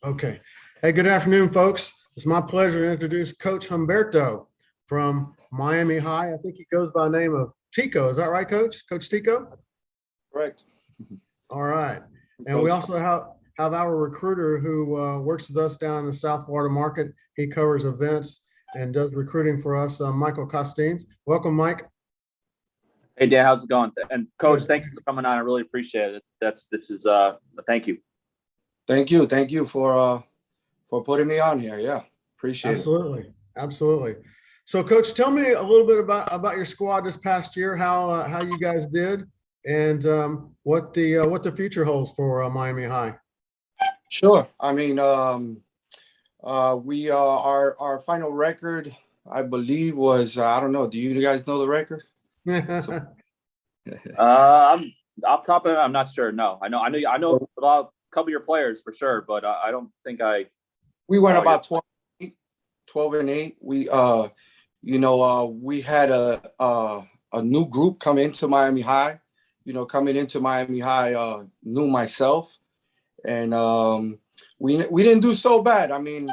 Okay. Hey, good afternoon, folks. It's my pleasure to introduce Coach Humberto from Miami High. I think he goes by the name of Tico. Is that right, Coach? Coach Tico? Correct. All right. And we Coach. also have our recruiter who works with us down in the South Florida market. He covers events and does recruiting for us, Michael Costines. Welcome, Mike. Hey Dan, how's it going? And Coach, Good. thank you for coming on. I really appreciate it. Thank you. Thank you for putting me on here. Yeah, appreciate Absolutely. Absolutely. So, Coach, tell me a little bit about your squad this past year, how you guys did, and what the future holds for Miami High. it. Sure. I mean, we our final record, I believe, was I don't know. Do you guys know the record? I'm off top of it. I'm not sure. No, I know about a couple of your players for sure, but I don't think I. We went about 12 and 8. We we had a new group come into Miami High. Coming into Miami High, knew myself, and we didn't do so bad. I mean,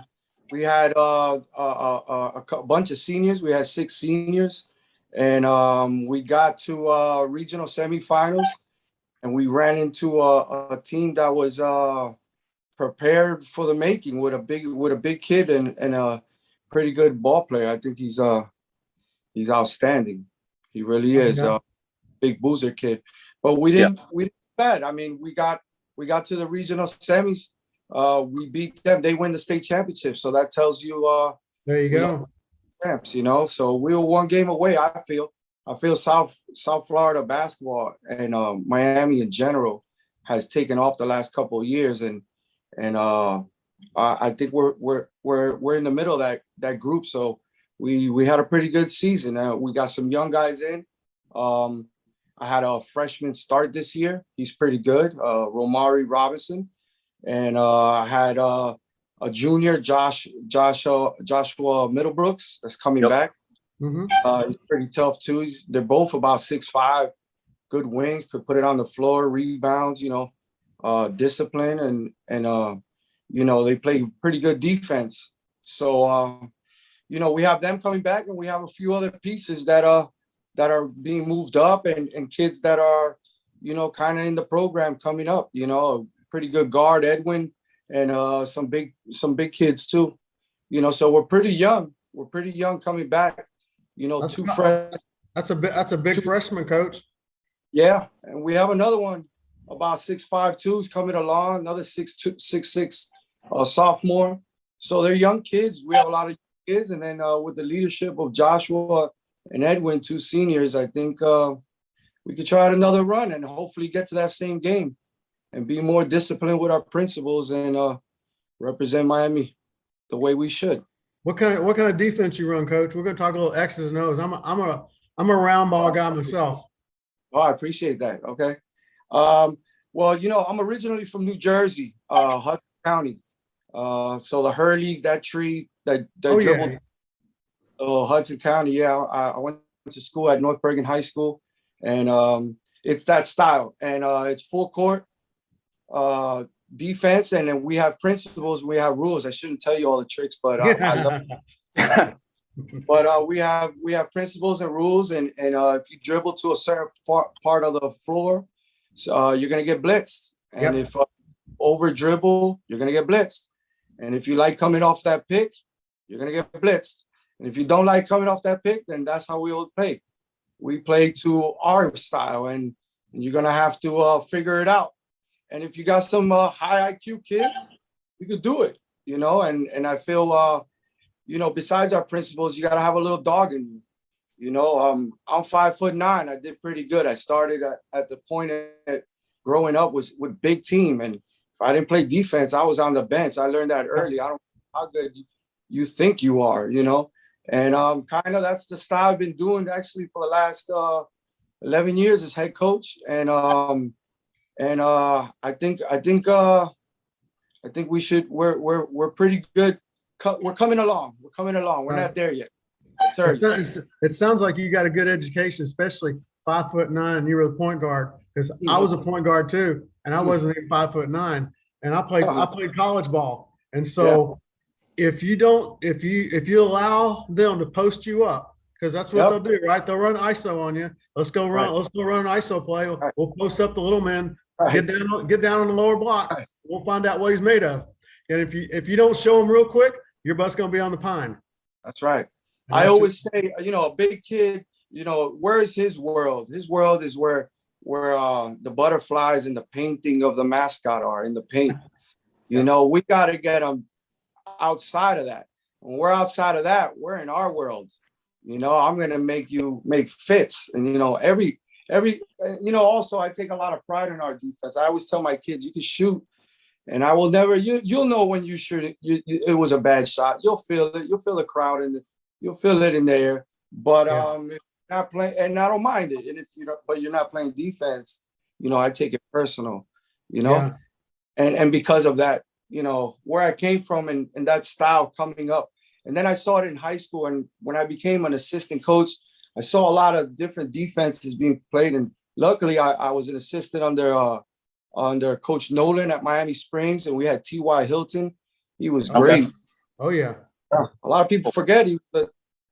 we had a bunch of seniors. We had 6 seniors, and we got to regional semifinals, and we ran into a team that was prepared for the making with a big kid and a pretty good ball player. I think he's outstanding. He really is a big boozer kid. But we didn't bad. I mean, we got to the regional semis. We beat them. They win the state championship. So that tells you There you go. Champs, So we were one game away, I feel South Florida basketball and Miami in general has taken off the last couple of years, and I think we're in the middle of that group. So we had a pretty good season. We got some young guys in. I had a freshman start this year. He's pretty good, Romari Robinson, and I had a junior, Joshua Middlebrooks, that's coming back. Mm-hmm. He's pretty tough too. They're both about 6'5", good wings, could put it on the floor, rebounds, discipline, and they play pretty good defense. So we have them coming back, and we have a few other pieces that are being moved up, and kids that are kind of in the program coming up. A pretty good guard, Edwin, and some big kids too. So we're pretty young. We're pretty young coming back. That's a big freshman, Coach. Yeah, and we have another one about 6'5" too, coming along. Another 6'6" sophomore. So they're young kids. We have a lot of kids, and then with the leadership of Joshua and Edwin, 2 seniors, I think we could try out another run and hopefully get to that same game and be more disciplined with our principles and represent Miami the way we should. What kind of defense you run, Coach? We're going to talk a little X's and O's. I'm a round ball guy myself. Oh, I appreciate that. Okay. Well, I'm originally from New Jersey, Hudson County. So the Hurleys, that tree, that dribbled. Yeah. So Hudson County, yeah. I went to school at North Bergen High School, and it's that style, and it's full court defense, and then we have principles, we have rules. I shouldn't tell you all the tricks, but I love it. But we have principles and rules, and if you dribble to a certain part of the floor, you're gonna get blitzed, and if over dribble, you're gonna get blitzed, and if you like coming off that pick, you're gonna get blitzed, and if you don't like coming off that pick, then that's how we all play. We play to our style, and you're gonna have to figure it out. And if you got some high IQ kids, you could do it, and I feel, besides our principles, you got to have a little dog in you. I'm 5'9". I did pretty good. I started at the point at growing up was with big team. And if I didn't play defense, I was on the bench. I learned that early. I don't know how good you think you are, and kind of that's the style I've been doing actually for the last 11 years as head coach. And I think we should. We're pretty good. We're coming along. We're not there yet. It sounds like you got a good education, especially 5'9", and you were the point guard. Because I was a point guard too, and I wasn't even 5'9", and I played college ball. And so if you allow them to post you up, because that's what they'll do, right? They'll run ISO on you. Let's go run an ISO play. We'll post up the little man, get down on the lower block. We'll find out what he's made of. And if you don't show them real quick, your butt's gonna be on the pine. That's right. I always say, a big kid, where is his world? His world is where the butterflies and the painting of the mascot are in the paint. We got to get them outside of that. When we're outside of that, we're in our world. I'm going to make you make fits. And, also I take a lot of pride in our defense. I always tell my kids, you can shoot, and I will never, you'll know when you shoot it, it was a bad shot. You'll feel it. You'll feel the crowd and you'll feel it in the air. But if you're not playing, and I don't mind it. And if but you're not playing defense, I take it personal, and because of that, where I came from and that style coming up. And then I saw it in high school. And when I became an assistant coach, I saw a lot of different defenses being played. And luckily I was an assistant under Coach Nolan at Miami Springs, and we had T.Y. Hilton. He was great. Oh, yeah. A lot of people forget he was an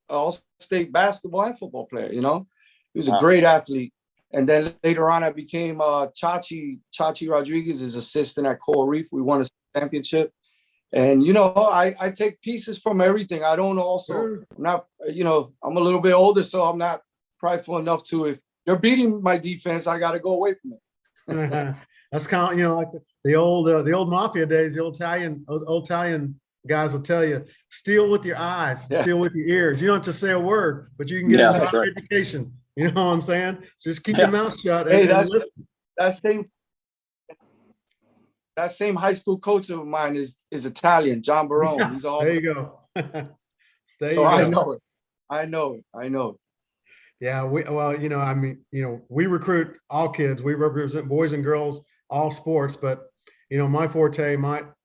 all-state basketball and football player, He was a great athlete. And then later on, I became Chachi Rodriguez's assistant at Coral Reef. We won a championship. And, I take pieces from everything. I don't I'm not, I'm a little bit older, so I'm not prideful enough to, if they're beating my defense, I got to go away from it. That's kind of, like the old mafia days, the old Italian guys will tell you, steal with your eyes, steal with your ears. You don't have to say a word, but you can get an education. You know what I'm saying? So just keep your mouth shut. Hey, that same high school coach of mine is Italian, John Barone. He's all there you go. I know it. Yeah, we recruit all kids. We represent boys and girls, all sports. But my forte,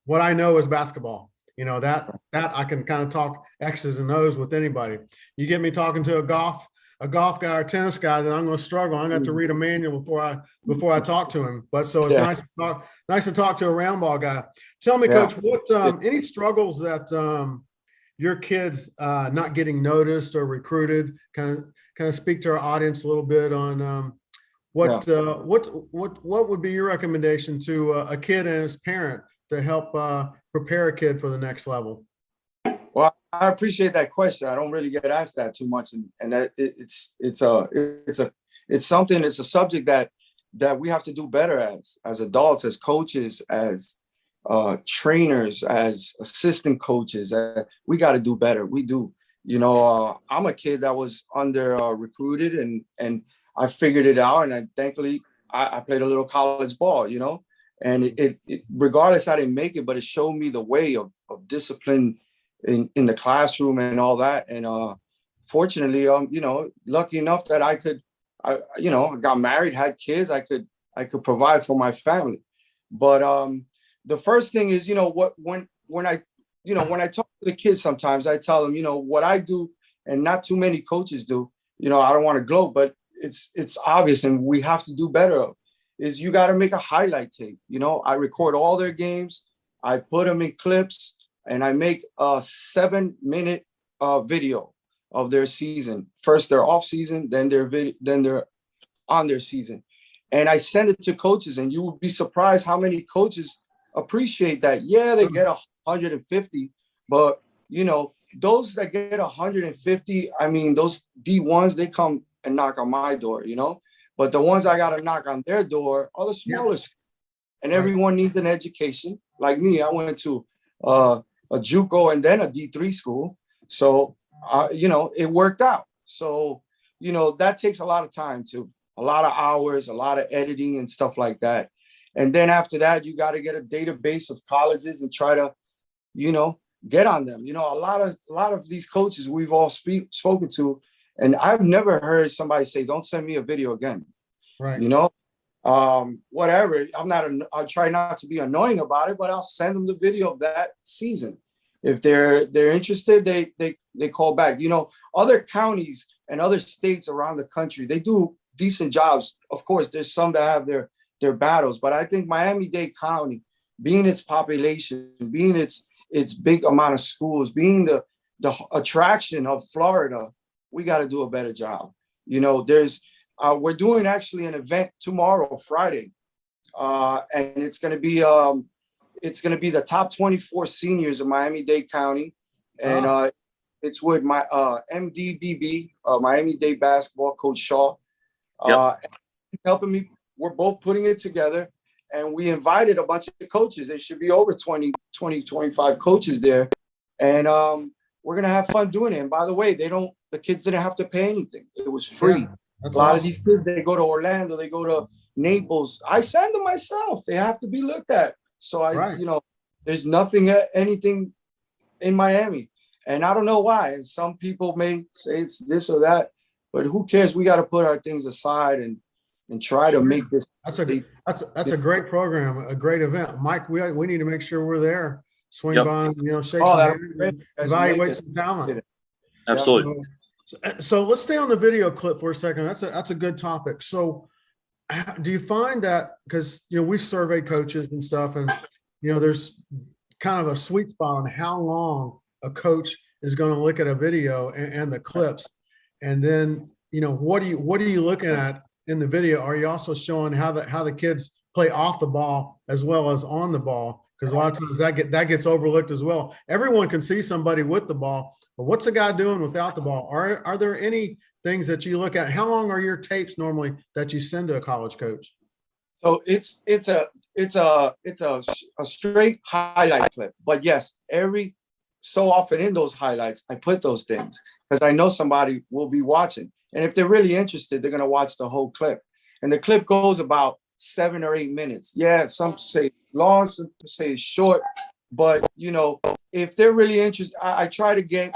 what I know is basketball. That I can kind of talk X's and O's with anybody. You get me talking to a golf guy or tennis guy, then I'm going to struggle. I'm going to have to read a manual before I talk to him. But so it's nice to talk to a round ball guy. Tell me, Coach, what any struggles that your kids not getting noticed or recruited? Kind of speak to our audience a little bit on what would be your recommendation to a kid and his parent to help prepare a kid for the next level? Well, I appreciate that question. I don't really get asked that too much, and that it's a subject that we have to do better as adults, as coaches, as trainers, as assistant coaches. We got to do better. We do. I'm a kid that was under recruited, and I figured it out, and thankfully I played a little college ball. And it regardless, I didn't make it, but it showed me the way of discipline in the classroom and all that. And fortunately, lucky enough that I got married, had kids, I could provide for my family. But the first thing is, when I talk to the kids, sometimes I tell them, what I do, and not too many coaches do. I don't want to gloat, but it's obvious, and we have to do better. Is you got to make a highlight tape. I record all their games, I put them in clips, and I make a 7-minute video of their season. First their off season, then they're on their season, and I send it to coaches. And you would be surprised how many coaches appreciate that. Yeah, they get 150, but those that get 150, I mean, those D1s, they come and knock on my door, but the ones I got to knock on their door are the smallest. And everyone needs an education. Like me, I went to a JUCO and then a D3 school. So, it worked out. So, that takes a lot of time too, a lot of hours, a lot of editing and stuff like that. And then after that, you got to get a database of colleges and try to, get on them. A lot of these coaches we've all spoken to, and I've never heard somebody say, "Don't send me a video again." Right. Whatever. I'll try not to be annoying about it, but I'll send them the video of that season. If they're interested, they call back. Other counties and other states around the country, they do decent jobs. Of course, there's some that have their battles, but I think Miami-Dade County, being its population, being its its big amount of schools, being the attraction of Florida, we got to do a better job. You know, we're doing actually an event tomorrow, Friday, and it's going to be the top 24 seniors of Miami-Dade County, and it's with my MDBB, Miami-Dade basketball coach Shaw, helping me. We're both putting it together, and we invited a bunch of coaches. There should be over 20, 25 coaches there, and we're gonna have fun doing it. And by the way, the kids didn't have to pay anything. It was free. Yeah, a lot of these kids, they go to Orlando, they go to Naples. I send them myself. They have to be looked at. So there's anything in Miami, and I don't know why. And some people may say it's this or that, but who cares? We got to put our things aside and try to make this. That's a great program, a great event. Mike, we need to make sure we're there. Swing by, shake some hands, evaluate some talent. Absolutely. So let's stay on the video clip for a second. That's a good topic. So do you find that, because we survey coaches and stuff, and there's kind of a sweet spot on how long a coach is going to look at a video and the clips, and then what are you looking at in the video? Are you also showing how the kids play off the ball as well as on the ball? Because a lot of times that gets overlooked as well. Everyone can see somebody with the ball, but what's the guy doing without the ball? Are there any things that you look at? How long are your tapes normally that you send to a college coach? So it's a straight highlight clip. But yes, every so often in those highlights, I put those things because I know somebody will be watching. And if they're really interested, they're going to watch the whole clip. And the clip goes about 7 or 8 minutes. Yeah, some say long, some say short. But, if they're really interested, I try to get,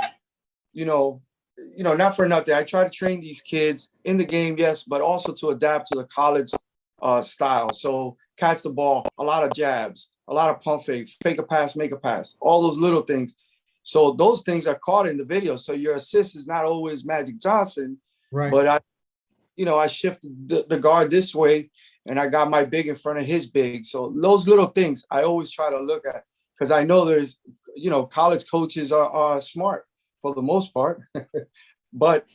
not for nothing. I try to train these kids in the game, yes, but also to adapt to the college style. So catch the ball, a lot of jabs, a lot of pump fake a pass, make a pass, all those little things. So those things are caught in the video. So your assist is not always Magic Johnson. Right. But I shifted the guard this way, and I got my big in front of his big. So those little things I always try to look at, because I know there's, college coaches are smart for the most part. But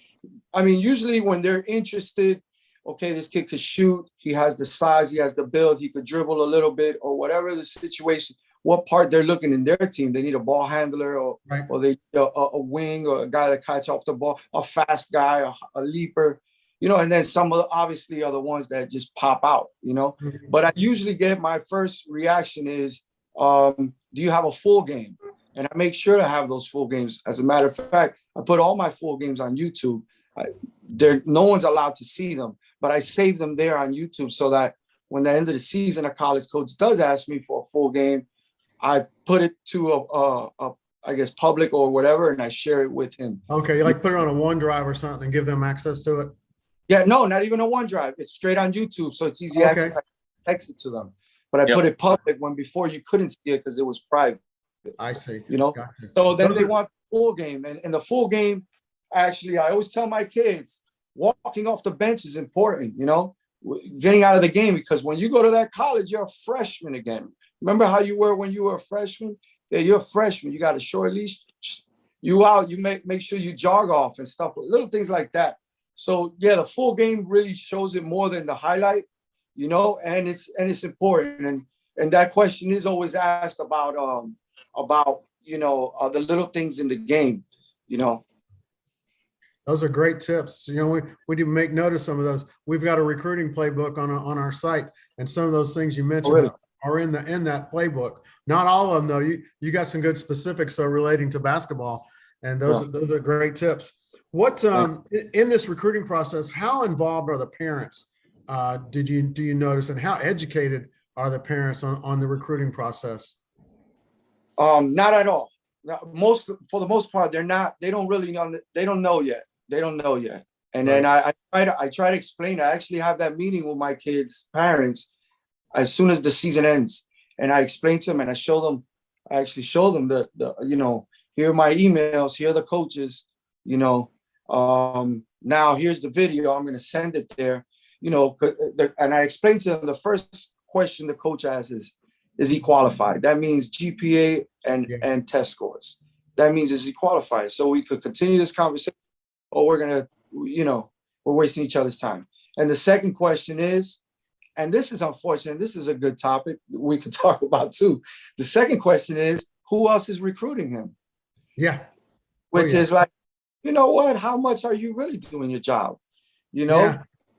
I mean, usually when they're interested, okay, this kid could shoot, he has the size, he has the build, he could dribble a little bit, or whatever the situation, what part they're looking in their team. They need a ball handler, or they a wing, or a guy that catch off the ball, a fast guy, a leaper, and then some of obviously are the ones that just pop out, Mm-hmm. But I usually get my first reaction is, do you have a full game? And I make sure to have those full games. As a matter of fact, I put all my full games on YouTube. No one's allowed to see them, but I save them there on YouTube so that when the end of the season, a college coach does ask me for a full game, I put it to I guess public or whatever, and I share it with him. Okay, you put it on a OneDrive or something and give them access to it? Yeah, no, not even a OneDrive. It's straight on YouTube, so it's easy access. I text it to them, but I put it public when before you couldn't see it because it was private. I see. Gotcha. So then they want the full game, and the full game. Actually, I always tell my kids, walking off the bench is important. Getting out of the game, because when you go to that college, you're a freshman again. Remember how you were when you were a freshman? Yeah, you're a freshman. You got a short leash. You out. You make sure you jog off and stuff. Little things like that. So yeah, the full game really shows it more than the highlight. And it's important. And that question is always asked about the little things in the game. Those are great tips. We do make note of some of those. We've got a recruiting playbook on our site, and some of those things you mentioned are in that playbook. Not all of them, though. You got some good specifics relating to basketball, and those are great tips. What in this recruiting process, how involved are the parents? Do you notice, and how educated are the parents on the recruiting process? Not at all. For the most part, they're not. They don't really know. They don't know yet. And then I try to explain. I actually have that meeting with my kids' parents as soon as the season ends, and I explain to them and I show them. I actually show them the here are my emails. Here are the coaches. Now here's the video. I'm going to send it there. And I explain to them the first question the coach asks is he qualified? That means GPA and test scores. That means is he qualified. So we could continue this conversation, or we're gonna, we're wasting each other's time. And the second question is, and this is unfortunate, this is a good topic we could talk about too. The second question is, who else is recruiting him? Yeah. Which is like, you know what? How much are you really doing your job?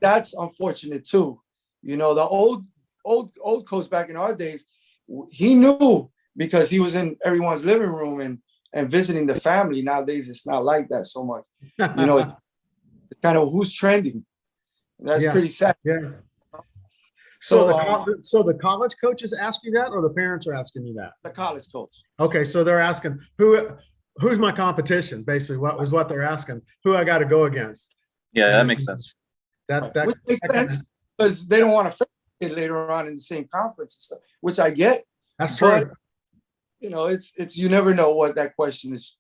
That's unfortunate too. The old coach back in our days, he knew because he was in everyone's living room and visiting the family. Nowadays, it's not like that so much. It's kind of who's trending. That's pretty sad. Yeah. So the college coaches ask you that, or the parents are asking you that? The college coach. Okay, so they're asking who's my competition, basically. What they're asking, who I got to go against. Yeah, that makes sense. Which makes sense because they don't want to face it later on in the same conference and stuff, which I get. That's true. But, it's you never know what that question is,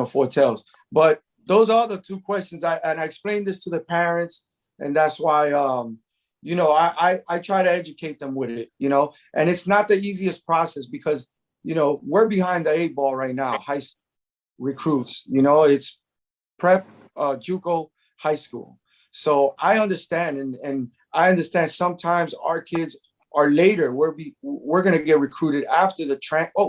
foretells. But those are the two questions. I explained this to the parents, and that's why I try to educate them with it, and it's not the easiest process because we're behind the 8 ball right now. High school recruits, it's prep, JUCO, high school. So I understand, and I understand sometimes our kids are later. We're gonna get recruited after the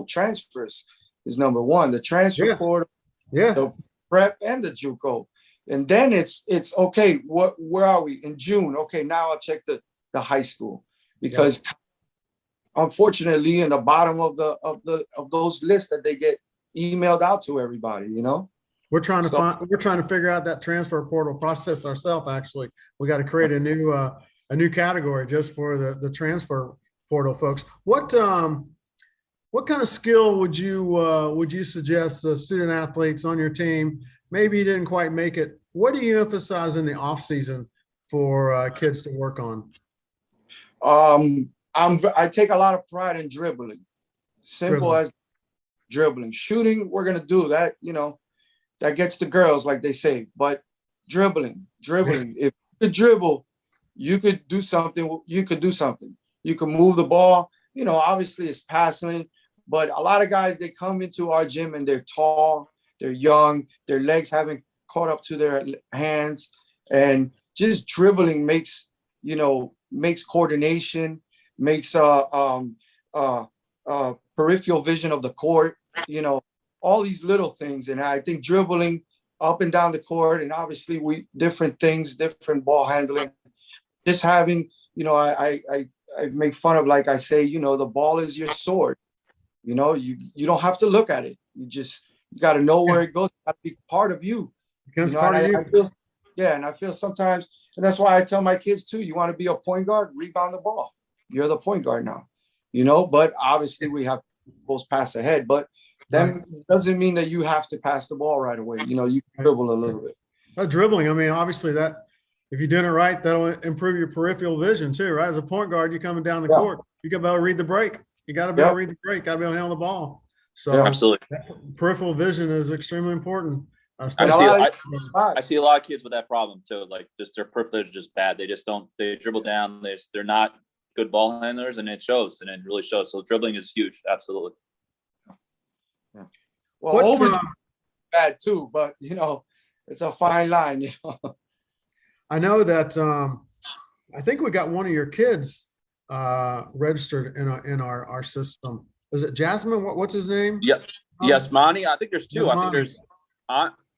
transfers is number one. The transfer portal, the prep, and the JUCO, and then it's okay. Where are we in June? Okay, now I'll check the high school because unfortunately, in the bottom of those lists that they get emailed out to everybody, We're trying to figure out that transfer portal process ourselves. Actually, we got to create a new category just for the transfer portal folks. What kind of skill would you suggest the student athletes on your team? Maybe you didn't quite make it. What do you emphasize in the off season for kids to work on? I take a lot of pride in dribbling. Simple as dribbling. Shooting, we're gonna do that. That gets the girls, like they say. But dribbling. If you could dribble, you could do something. You could move the ball. Obviously it's passing, but a lot of guys, they come into our gym and they're tall, they're young, their legs haven't caught up to their hands, and just dribbling makes coordination, makes peripheral vision of the court. All these little things. And I think dribbling up and down the court, and obviously different things, different ball handling, just having, I make fun of, like I say, the ball is your sword. You don't have to look at it. You got to know where it goes. It's got to be part of you. Becomes part of you. And I feel sometimes, and that's why I tell my kids too, you want to be a point guard, rebound the ball. You're the point guard now, but obviously we have post pass ahead, but that doesn't mean that you have to pass the ball right away. You can dribble a little bit. Dribbling, I mean, obviously that if you're doing it right, that'll improve your peripheral vision too, right? As a point guard, you're coming down the court. You got to be able to read the break. You got to be able to read the break. Got to be able to handle the ball. So absolutely, peripheral vision is extremely important. I see a lot of kids with that problem too. Like just their peripheral is just bad. They just don't. They dribble down. They're not good ball handlers, and it shows. And it really shows. So dribbling is huge. Absolutely. Yeah. Well, over bad too, but it's a fine line. I know that I think we got one of your kids registered in our system. Is it Jasmine? What's his name? Yeah, Yasmani. I think there's two. Yasmani.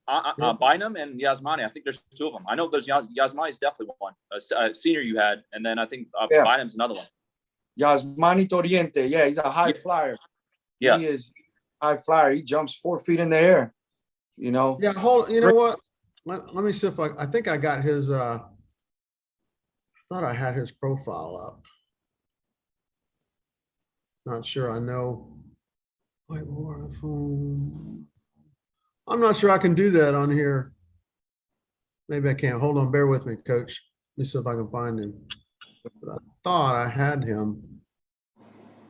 I think there's Bynum and Yasmani. I think there's two of them. I know there's Yasmani's definitely one. A senior you had, and then I think Bynum's another one. Yasmani Toriente. Yeah, he's a high flyer. Yes. He is high flyer. He jumps 4 feet in the air. Yeah, you know what? Let me see if I think I got his I thought I had his profile up. Not sure I know. I'm not sure I can do that on here. Maybe I can't. Hold on, bear with me, Coach. Let me see if I can find him. But I thought I had him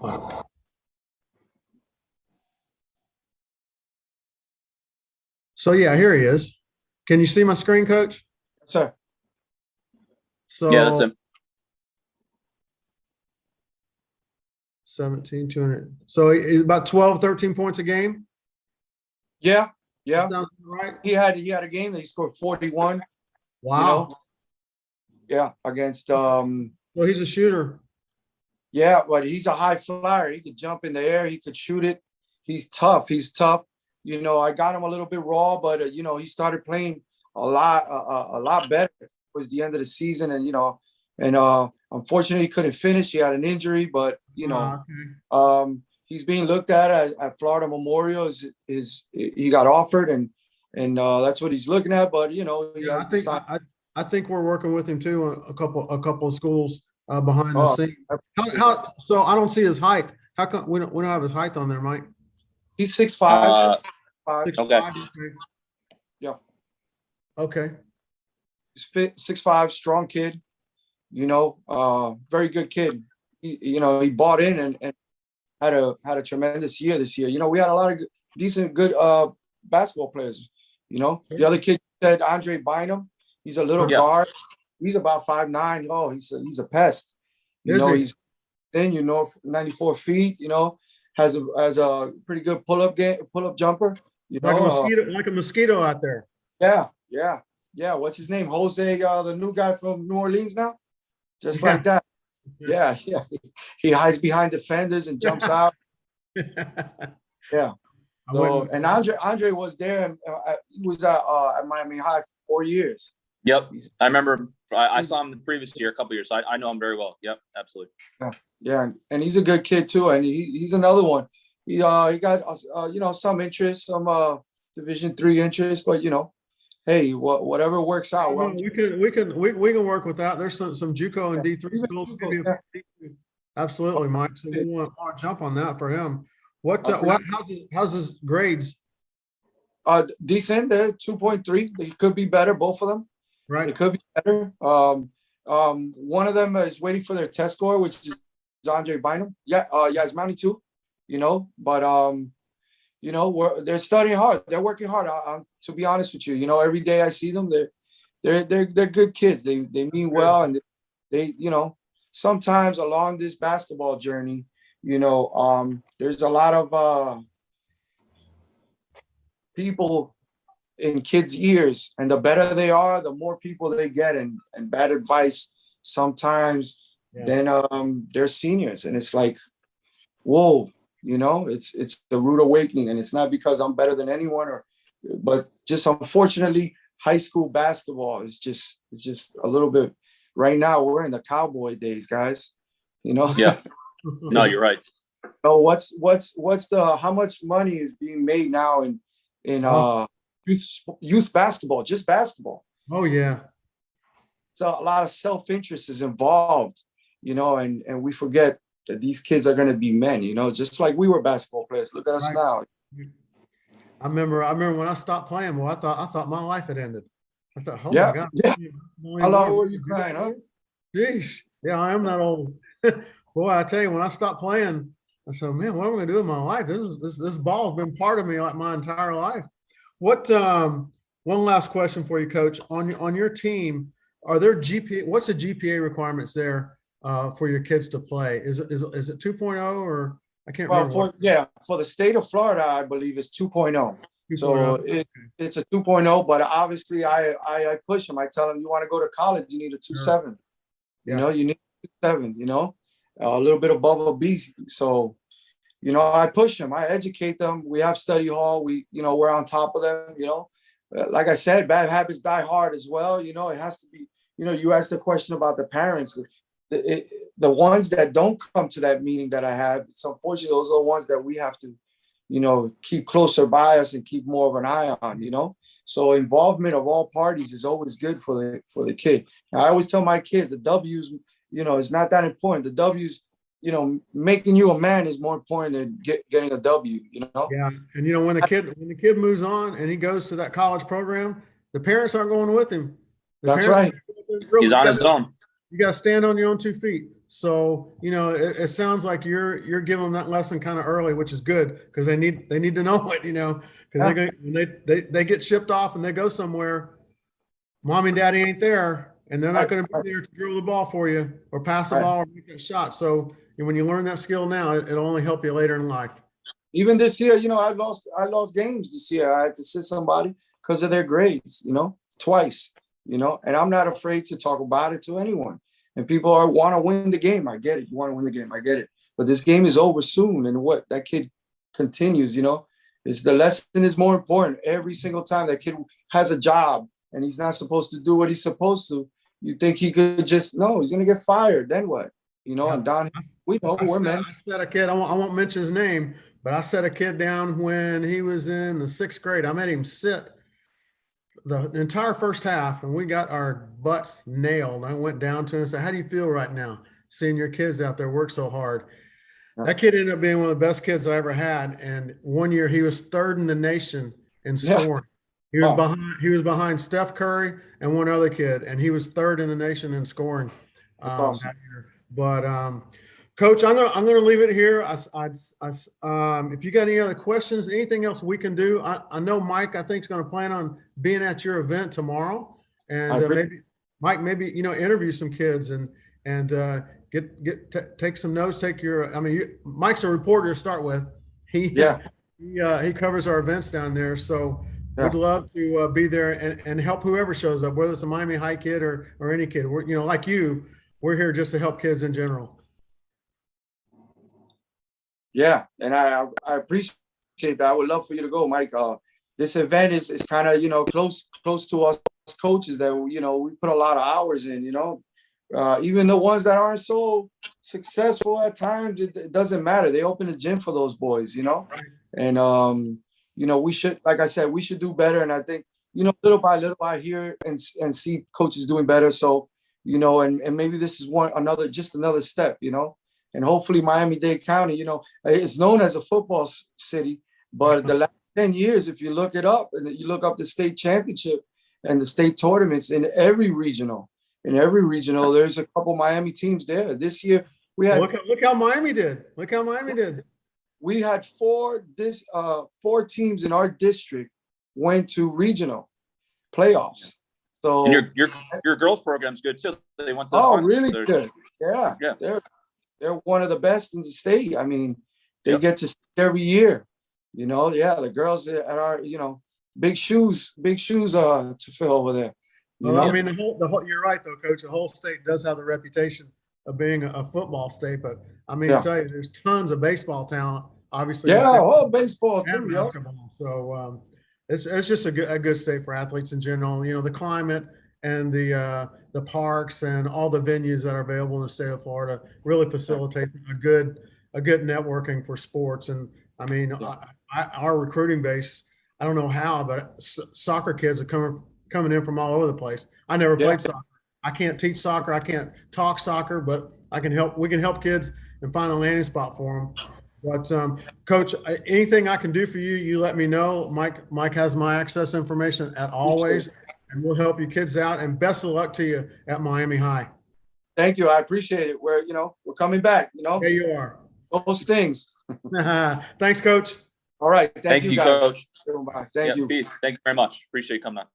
up. So yeah, here he is. Can you see my screen, Coach? Yes, sir. So yeah, that's him. 17, 200. So about 12, 13 points a game. Yeah, yeah. That sounds right. He had a game that he scored 41. Wow. You know? Yeah, against Well, he's a shooter. yeah, but he's a high flyer. He could jump in the air. He could shoot it. He's tough. He's tough. You know, I got him a little bit raw, but you know, he started playing a lot better towards the end of the season, and you know, and unfortunately, he couldn't finish. He had an injury, but you know, he's being looked at Florida Memorial. Is he got offered, and that's what he's looking at. But you know, he has I think we're working with him too. A couple of schools behind the scenes. How? So I don't see his height. How come we don't have his height on there, Mike? He's 6'5". 6'5". Okay. Yeah. Okay. He's 6'5", strong kid. You know, very good kid. You know, he bought in and had a tremendous year this year. You know, we had a lot of good basketball players. You know, the other kid said Andre Bynum. He's a little guard. He's about 5'9". Oh, he's a pest. You know, he's thin. You know, 94 feet. You know, has a pretty good pull up jumper. You know, like a mosquito out there. Yeah. What's his name? Jose, the new guy from New Orleans now. Just like that. Yeah. He hides behind defenders and jumps out. Yeah. So, and Andre was there, and he was at Miami High for 4 years. Yep, I remember. I saw him the previous year, a couple years. So I know him very well. Yep, absolutely. Yeah, and he's a good kid too, and he's another one. He got you know, some interest, some Division III interest, but you know, hey, whatever works out. Well, we can work with that. There's some JUCO and D3 schools. Absolutely, Mike. So we want to jump on that for him. How's his grades? Decent. They're 2.3. They could be better, both of them. Right. It could be better. One of them is waiting for their test score, which is Andre Bynum. Yeah, it's Mountie too. You know, but you know, they're studying hard. They're working hard. To be honest with you, you know, every day I see them, they're good kids. They mean well, and they, you know, sometimes along this basketball journey, you know, there's a lot of people in kids' ears, and the better they are, the more people they get, and bad advice sometimes. Then they're seniors, and it's like, whoa, you know, it's the rude awakening, and it's not because I'm better than anyone, but just unfortunately, high school basketball is just a little bit. Right now, we're in the cowboy days, guys. You know. Yeah. No, you're right. Oh, what's the how much money is being made now in youth basketball, just basketball? Oh yeah. So a lot of self-interest is involved, you know, and we forget that these kids are going to be men, you know, just like we were basketball players. Look at us now. I remember when I stopped playing. Well, I thought my life had ended. I thought, oh my God. Yeah. How long were you crying, huh? Jeez. Yeah, I am that old. Boy, I tell you, when I stopped playing, I said, man, what am I going to do in my life? This ball has been part of me like my entire life. What one last question for you, Coach. On your team, are there what's the GPA requirements there for your kids to play? Is it 2.0 or I can't remember. For the state of Florida, I believe it's 2.0. So it's a 2.0, but obviously I push them. I tell them, you want to go to college, you need a 2.7. You know, you need a 2.7, you know, a little bit above a B. So, you know, I push them, I educate them. We have study hall. We're on top of them, you know. Like I said, bad habits die hard as well. You know, it has to be, you know, you asked the question about the parents. The ones that don't come to that meeting that I have, it's unfortunately, those are the ones that we have to, you know, keep closer by us and keep more of an eye on, you know. So involvement of all parties is always good for the kid. Now, I always tell my kids the W's, you know, it's not that important. The W's, you know, making you a man is more important than getting a W, you know? Yeah. And, you know, when the kid moves on and he goes to that college program, the parents aren't going with him. That's right. He's on his own. You got to stand on your own 2 feet. So, you know, it sounds like you're giving them that lesson kind of early, which is good because they need to know it, you know, because they get shipped off and they go somewhere, mom and daddy ain't there. and they're not going to be there to dribble the ball for you or pass the ball or make a shot. So when you learn that skill now, it'll only help you later in life. Even this year, I lost games this year. I had to sit somebody because of their grades, twice, and I'm not afraid to talk about it to anyone. And people want to win the game. I get it. You want to win the game. I get it. But this game is over soon. And what that kid continues, is the lesson is more important. Every single time that kid has a job and he's not supposed to do what he's supposed to, you think he could just, no, he's going to get fired. Then what? And Don, we know we're men. I set a kid, I won't mention his name, but I set a kid down when he was in the 6th grade. I made him sit the entire first half, and we got our butts nailed. I went down to him and said, "How do you feel right now, seeing your kids out there work so hard?" That kid ended up being one of the best kids I ever had. And one year he was 3rd in the nation in scoring. He was behind Steph Curry and one other kid, and he was 3rd in the nation in scoring awesome. that year. But Coach, I'm gonna leave it here. If you got any other questions, anything else we can do, I know Mike, I think, is going to plan on being at your event tomorrow, and maybe interview some kids and take some notes. Mike's a reporter to start with. He covers our events down there, so we'd love to be there and help whoever shows up, whether it's a Miami High kid or any kid. We're like you. We're here just to help kids in general. Yeah, and I appreciate that. I would love for you to go, Mike. This event is kind of close to us coaches that we put a lot of hours in. Even the ones that aren't so successful at times, it doesn't matter. They open a gym for those boys, and we should, like I said, we should do better. And I think little by little I hear and see coaches doing better. So and maybe this is another step, and hopefully Miami-Dade County, is known as a football city, but the last 10 years, if you look it up and you look up the state championship and the state tournaments in every regional, there's a couple Miami teams there. This year we had look how Miami did. We had 4 teams in our district went to regional playoffs. So and your girls program's good too. They went to really good. Yeah. They're one of the best in the state. I mean, they get to see every year. The girls at our big shoes to fill over there. The whole you're right though, Coach. The whole state does have the reputation of being a football state, but I tell you, there's tons of baseball talent. Obviously, baseball too. So it's just a good state for athletes in general. The climate and the parks and all the venues that are available in the state of Florida really facilitate a good networking for sports. And our recruiting base, I don't know how, but soccer kids are coming in from all over the place. I never played soccer. I can't teach soccer. I can't talk soccer, but we can help kids and find a landing spot for them. But Coach, anything I can do for you, you let me know. Mike has my access information at always, and we'll help you kids out. And best of luck to you at Miami High. Thank you. I appreciate it. We're coming back. There you are. Those things. Thanks, Coach. All right. Thank you, guys. Coach. Thank you. Peace. Thank you very much. Appreciate you coming on.